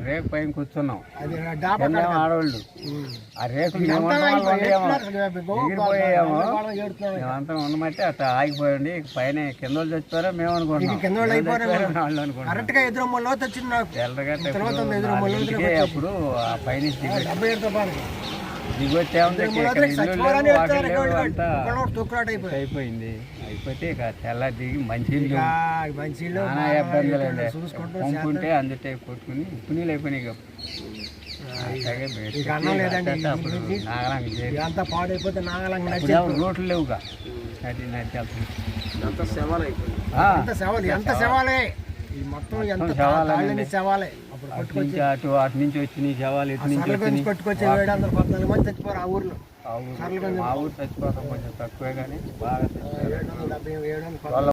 రేకు పైన కూర్చున్నాం, ఆడవాళ్ళు ఆ రేకులు ఎగిరిపోయాము. మేమంతా ఉండమంటే అట్లా ఆగిపోయండి. పైన కింద వాళ్ళు చచ్చిపోయారా మేము అనుకుంటున్నాం. అప్పుడు ఆ పైన అయిపోయింది. అయిపోతే ఇక తెల్ల దిగి మంచినీళ్ళు నానా ఇబ్బందులు పంపుకుంటే అందుకే కొట్టుకుని పునీళ్ళు అయిపోయినాయి. రోడ్లు లేవుగా, నది నది అటు నుంచి వచ్చిన శవాలు, ఇటు నుంచి పట్టుకొచ్చి 714 మంది చచ్చిపోరు ఆ ఊర్లో. మా ఊరు చచ్చిపోతాం కొంచెం తక్కువే కానీ బాగా